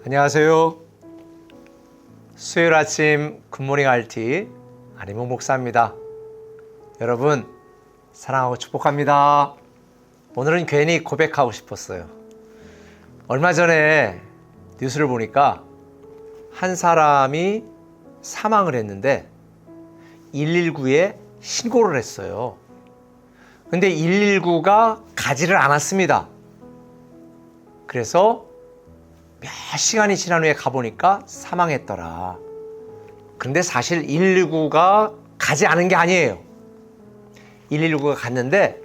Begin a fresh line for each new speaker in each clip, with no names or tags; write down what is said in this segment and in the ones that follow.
안녕하세요. 수요일 아침 굿모닝 RT 안희몽 목사입니다. 여러분 사랑하고 축복합니다. 오늘은 괜히 고백하고 싶었어요. 얼마 전에 뉴스를 보니까 한 사람이 사망을 했는데 119에 신고를 했어요. 근데 119가 가지를 않았습니다. 그래서 몇 시간이 지난 후에 가보니까 사망했더라. 그런데 사실 119가 가지 않은 게 아니에요. 119가 갔는데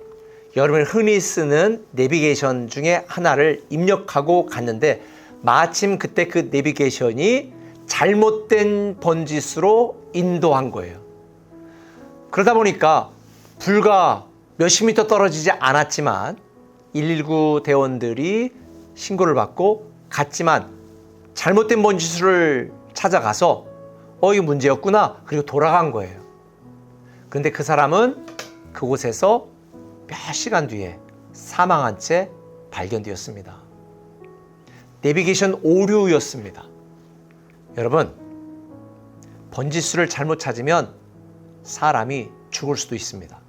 여러분이 흔히 쓰는 내비게이션 중에 하나를 입력하고 갔는데 마침 그때 그 내비게이션이 잘못된 번지수로 인도한 거예요. 그러다 보니까 불과 몇십 미터 떨어지지 않았지만 119 대원들이 신고를 받고 갔지만 잘못된 번지수를 찾아가서 이게 문제였구나. 그리고 돌아간 거예요. 그런데 그 사람은 그곳에서 몇 시간 뒤에 사망한 채 발견되었습니다. 내비게이션 오류였습니다. 여러분, 번지수를 잘못 찾으면 사람이 죽을 수도 있습니다.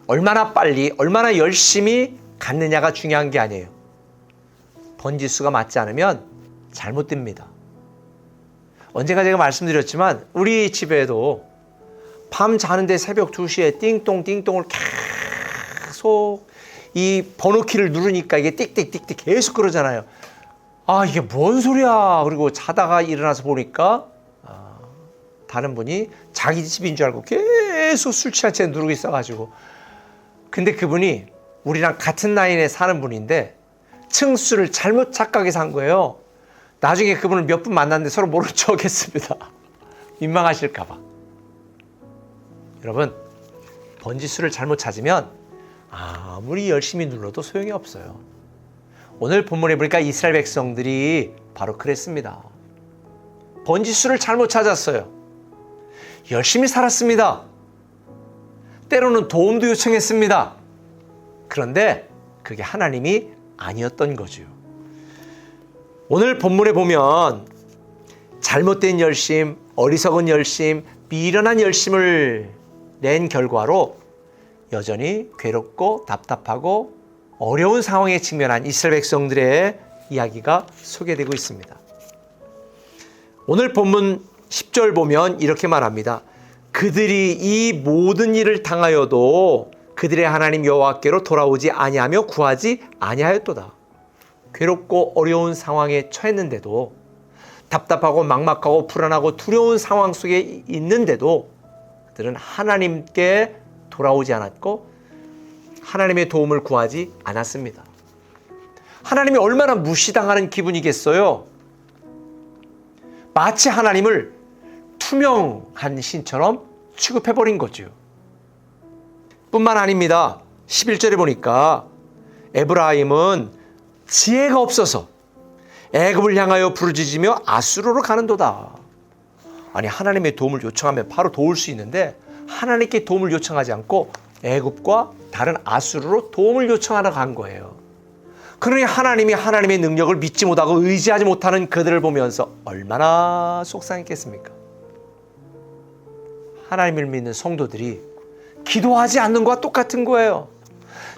얼마나 빨리, 얼마나 열심히 갔느냐가 중요한 게 아니에요. 번지수가 맞지 않으면 잘못됩니다. 언젠가 제가 말씀드렸지만 우리 집에도 밤 자는데 새벽 2시에 띵똥띵똥을 계속 이 번호키를 누르니까 이게 띡띡띡띡 계속 그러잖아요. 이게 뭔 소리야. 그리고 자다가 일어나서 보니까 다른 분이 자기 집인 줄 알고 계속 술 취한 채 누르고 있어가지고, 근데 그분이 우리랑 같은 라인에 사는 분인데 층수를 잘못 착각해서 한 거예요. 나중에 그분을 몇 분 만났는데 서로 모른 척 했습니다. 민망하실까 봐. 여러분, 번지수를 잘못 찾으면 아무리 열심히 눌러도 소용이 없어요. 오늘 본문에 보니까 이스라엘 백성들이 바로 그랬습니다. 번지수를 잘못 찾았어요. 열심히 살았습니다. 때로는 도움도 요청했습니다. 그런데 그게 하나님이 아니었던 거죠. 오늘 본문에 보면 잘못된 열심, 어리석은 열심, 미련한 열심을 낸 결과로 여전히 괴롭고 답답하고 어려운 상황에 직면한 이스라엘 백성들의 이야기가 소개되고 있습니다. 오늘 본문 10절 보면 이렇게 말합니다. 그들이 이 모든 일을 당하여도 그들의 하나님 여호와께로 돌아오지 아니하며 구하지 아니하였도다. 괴롭고 어려운 상황에 처했는데도, 답답하고 막막하고 불안하고 두려운 상황 속에 있는데도 그들은 하나님께 돌아오지 않았고 하나님의 도움을 구하지 않았습니다. 하나님이 얼마나 무시당하는 기분이겠어요? 마치 하나님을 투명한 신처럼 취급해버린 거죠. 뿐만 아닙니다. 11절에 보니까 에브라임은 지혜가 없어서 애굽을 향하여 부르짖으며 아수르로 가는도다. 아니, 하나님의 도움을 요청하면 바로 도울 수 있는데 하나님께 도움을 요청하지 않고 애굽과 다른 아수르로 도움을 요청하러 간 거예요. 그러니 하나님이 하나님의 능력을 믿지 못하고 의지하지 못하는 그들을 보면서 얼마나 속상했겠습니까? 하나님을 믿는 성도들이 기도하지 않는 것과 똑같은 거예요.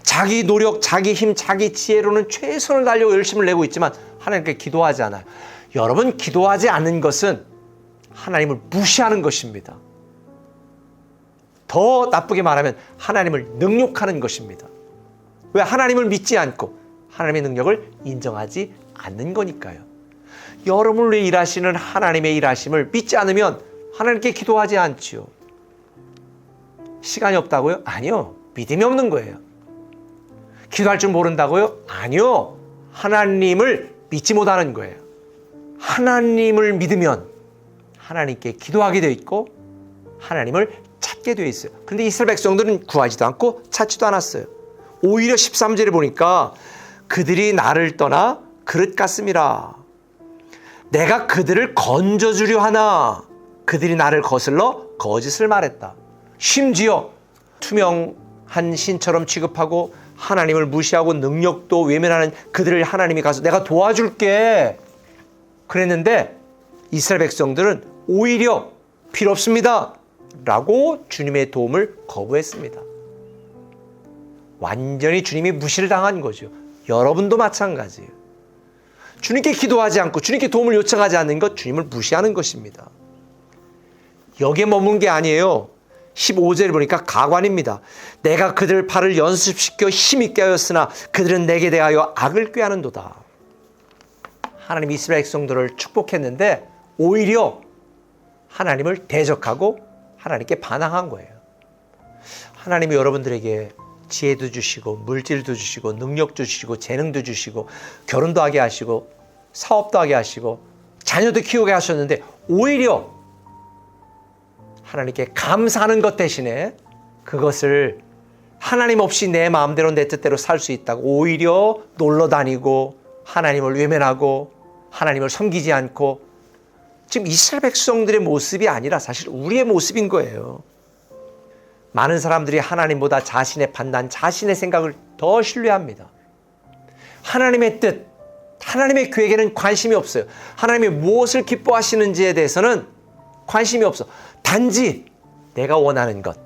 자기 노력, 자기 힘, 자기 지혜로는 최선을 다하려고 열심을 내고 있지만 하나님께 기도하지 않아요. 여러분, 기도하지 않는 것은 하나님을 무시하는 것입니다. 더 나쁘게 말하면 하나님을 능욕하는 것입니다. 왜? 하나님을 믿지 않고 하나님의 능력을 인정하지 않는 거니까요. 여러분을 위해 일하시는 하나님의 일하심을 믿지 않으면 하나님께 기도하지 않지요. 시간이 없다고요? 아니요. 믿음이 없는 거예요. 기도할 줄 모른다고요? 아니요. 하나님을 믿지 못하는 거예요. 하나님을 믿으면 하나님께 기도하게 되어 있고 하나님을 찾게 되어 있어요. 그런데 이스라엘 백성들은 구하지도 않고 찾지도 않았어요. 오히려 13절에 보니까 그들이 나를 떠나 그릇 같음이라. 내가 그들을 건져주려 하나 그들이 나를 거슬러 거짓을 말했다. 심지어 투명한 신처럼 취급하고 하나님을 무시하고 능력도 외면하는 그들을 하나님이 가서 내가 도와줄게, 그랬는데 이스라엘 백성들은 오히려 필요 없습니다 라고 주님의 도움을 거부했습니다. 완전히 주님이 무시를 당한 거죠. 여러분도 마찬가지예요. 주님께 기도하지 않고 주님께 도움을 요청하지 않는 것, 주님을 무시하는 것입니다. 여기에 머문 게 아니에요. 15절에 보니까 가관입니다. 내가 그들 팔을 연습시켜 힘있게 하였으나 그들은 내게 대하여 악을 꾀하는도다. 하나님 이스라엘 백성들을 축복했는데 오히려 하나님을 대적하고 하나님께 반항한 거예요. 하나님이 여러분들에게 지혜도 주시고 물질도 주시고 능력도 주시고 재능도 주시고 결혼도 하게 하시고 사업도 하게 하시고 자녀도 키우게 하셨는데 오히려 하나님께 감사하는 것 대신에 그것을 하나님 없이 내 마음대로 내 뜻대로 살 수 있다고 오히려 놀러 다니고 하나님을 외면하고 하나님을 섬기지 않고, 지금 이스라엘 백성들의 모습이 아니라 사실 우리의 모습인 거예요. 많은 사람들이 하나님보다 자신의 판단, 자신의 생각을 더 신뢰합니다. 하나님의 뜻, 하나님의 계획에는 관심이 없어요. 하나님이 무엇을 기뻐하시는지에 대해서는 관심이 없어. 단지 내가 원하는 것,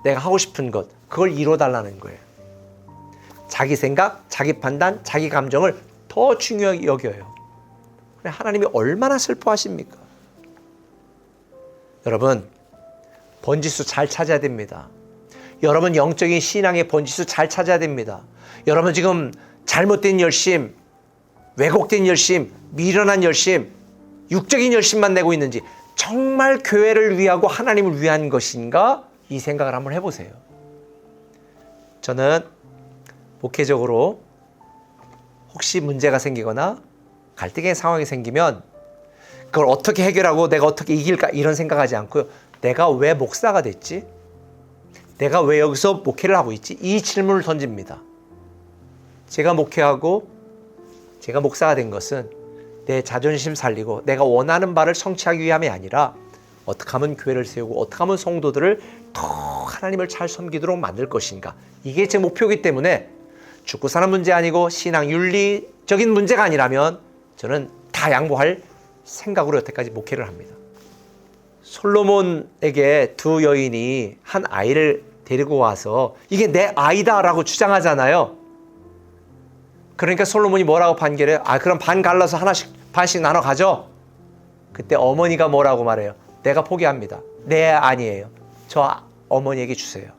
내가 하고 싶은 것, 그걸 이뤄달라는 거예요. 자기 생각, 자기 판단, 자기 감정을 더 중요하게 여겨요. 하나님이 얼마나 슬퍼하십니까? 여러분, 번지수 잘 찾아야 됩니다. 여러분 영적인 신앙의 번지수 잘 찾아야 됩니다. 여러분 지금 잘못된 열심, 왜곡된 열심, 미련한 열심, 육적인 열심만 내고 있는지, 정말 교회를 위하고 하나님을 위한 것인가? 이 생각을 한번 해보세요. 저는 목회적으로 혹시 문제가 생기거나 갈등의 상황이 생기면 그걸 어떻게 해결하고 내가 어떻게 이길까 이런 생각하지 않고요. 내가 왜 목사가 됐지? 내가 왜 여기서 목회를 하고 있지? 이 질문을 던집니다. 제가 목회하고 제가 목사가 된 것은 내 자존심 살리고 내가 원하는 바를 성취하기 위함이 아니라 어떻게 하면 교회를 세우고 어떻게 하면 성도들을 더 하나님을 잘 섬기도록 만들 것인가. 이게 제 목표이기 때문에 죽고 사는 문제 아니고 신앙 윤리적인 문제가 아니라면 저는 다 양보할 생각으로 여태까지 목회를 합니다. 솔로몬에게 두 여인이 한 아이를 데리고 와서 이게 내 아이다라고 주장하잖아요. 그러니까 솔로몬이 뭐라고 판결해요? 그럼 반 갈라서 하나씩 반씩 나눠 가져. 그때 어머니가 뭐라고 말해요? 내가 포기합니다. 내 아니에요. 저 어머니에게 주세요.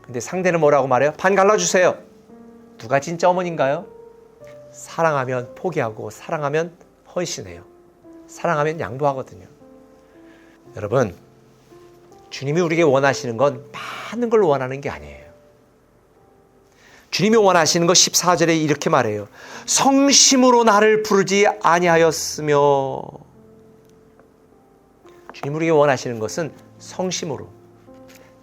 근데 상대는 뭐라고 말해요? 반 갈라주세요. 누가 진짜 어머니인가요? 사랑하면 포기하고 사랑하면 헌신해요. 사랑하면 양보하거든요. 여러분, 주님이 우리에게 원하시는 건 많은 걸 원하는 게 아니에요. 주님이 원하시는 거 14절에 이렇게 말해요. 성심으로 나를 부르지 아니하였으며. 주님 우리에게 원하시는 것은 성심으로,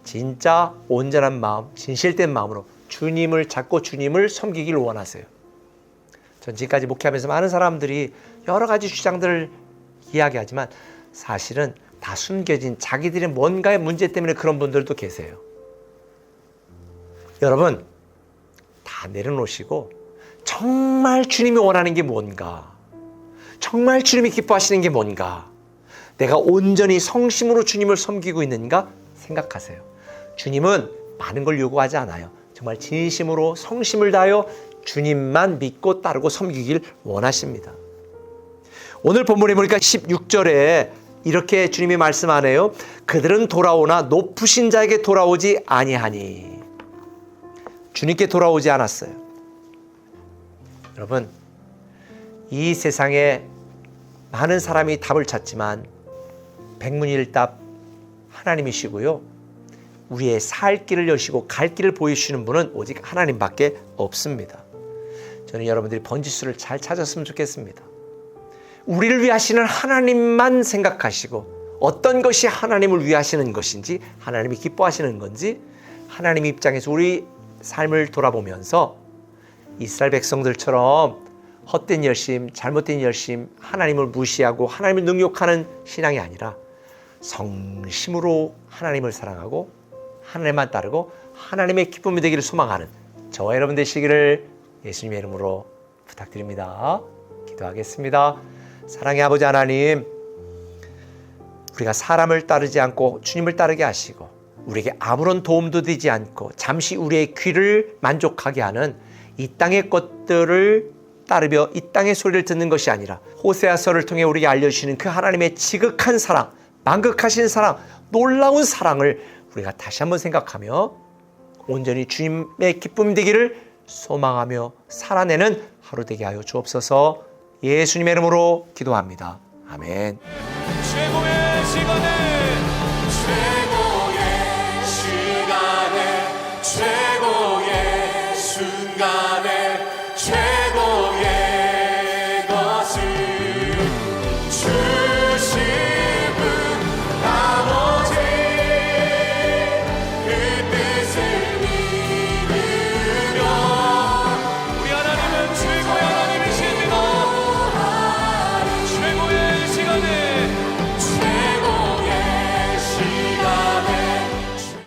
진짜 온전한 마음, 진실된 마음으로 주님을 찾고 주님을 섬기기를 원하세요. 전 지금까지 목회하면서 많은 사람들이 여러 가지 주장들을 이야기하지만 사실은 다 숨겨진 자기들의 뭔가의 문제 때문에 그런 분들도 계세요. 여러분, 다 내려놓으시고 정말 주님이 원하는 게 뭔가, 정말 주님이 기뻐하시는 게 뭔가, 내가 온전히 성심으로 주님을 섬기고 있는가 생각하세요. 주님은 많은 걸 요구하지 않아요. 정말 진심으로 성심을 다하여 주님만 믿고 따르고 섬기길 원하십니다. 오늘 본문에 보니까 16절에 이렇게 주님이 말씀하네요. 그들은 돌아오나 높으신 자에게 돌아오지 아니하니. 주님께 돌아오지 않았어요. 여러분, 이 세상에 많은 사람이 답을 찾지만 백문일답 하나님이시고요. 우리의 살 길을 여시고 갈 길을 보여주시는 분은 오직 하나님밖에 없습니다. 저는 여러분들이 번지수를 잘 찾았으면 좋겠습니다. 우리를 위하시는 하나님만 생각하시고 어떤 것이 하나님을 위하시는 것인지, 하나님이 기뻐하시는 건지, 하나님 입장에서 우리 삶을 돌아보면서 이스라엘 백성들처럼 헛된 열심, 잘못된 열심, 하나님을 무시하고 하나님을 능욕하는 신앙이 아니라 성심으로 하나님을 사랑하고 하나님만 따르고 하나님의 기쁨이 되기를 소망하는 저와 여러분 되시기를 예수님의 이름으로 부탁드립니다. 기도하겠습니다. 기도하겠습니다. 사랑의 아버지 하나님, 우리가 사람을 따르지 않고 주님을 따르게 하시고 우리에게 아무런 도움도 되지 않고 잠시 우리의 귀를 만족하게 하는 이 땅의 것들을 따르며 이 땅의 소리를 듣는 것이 아니라 호세아서를 통해 우리에게 알려주시는 그 하나님의 지극한 사랑, 만극하신 사랑, 놀라운 사랑을 우리가 다시 한번 생각하며 온전히 주님의 기쁨 되기를 소망하며 살아내는 하루 되게 하여 주옵소서. 예수님의 이름으로 기도합니다. 아멘.
최고의 시간에 최고의 순간에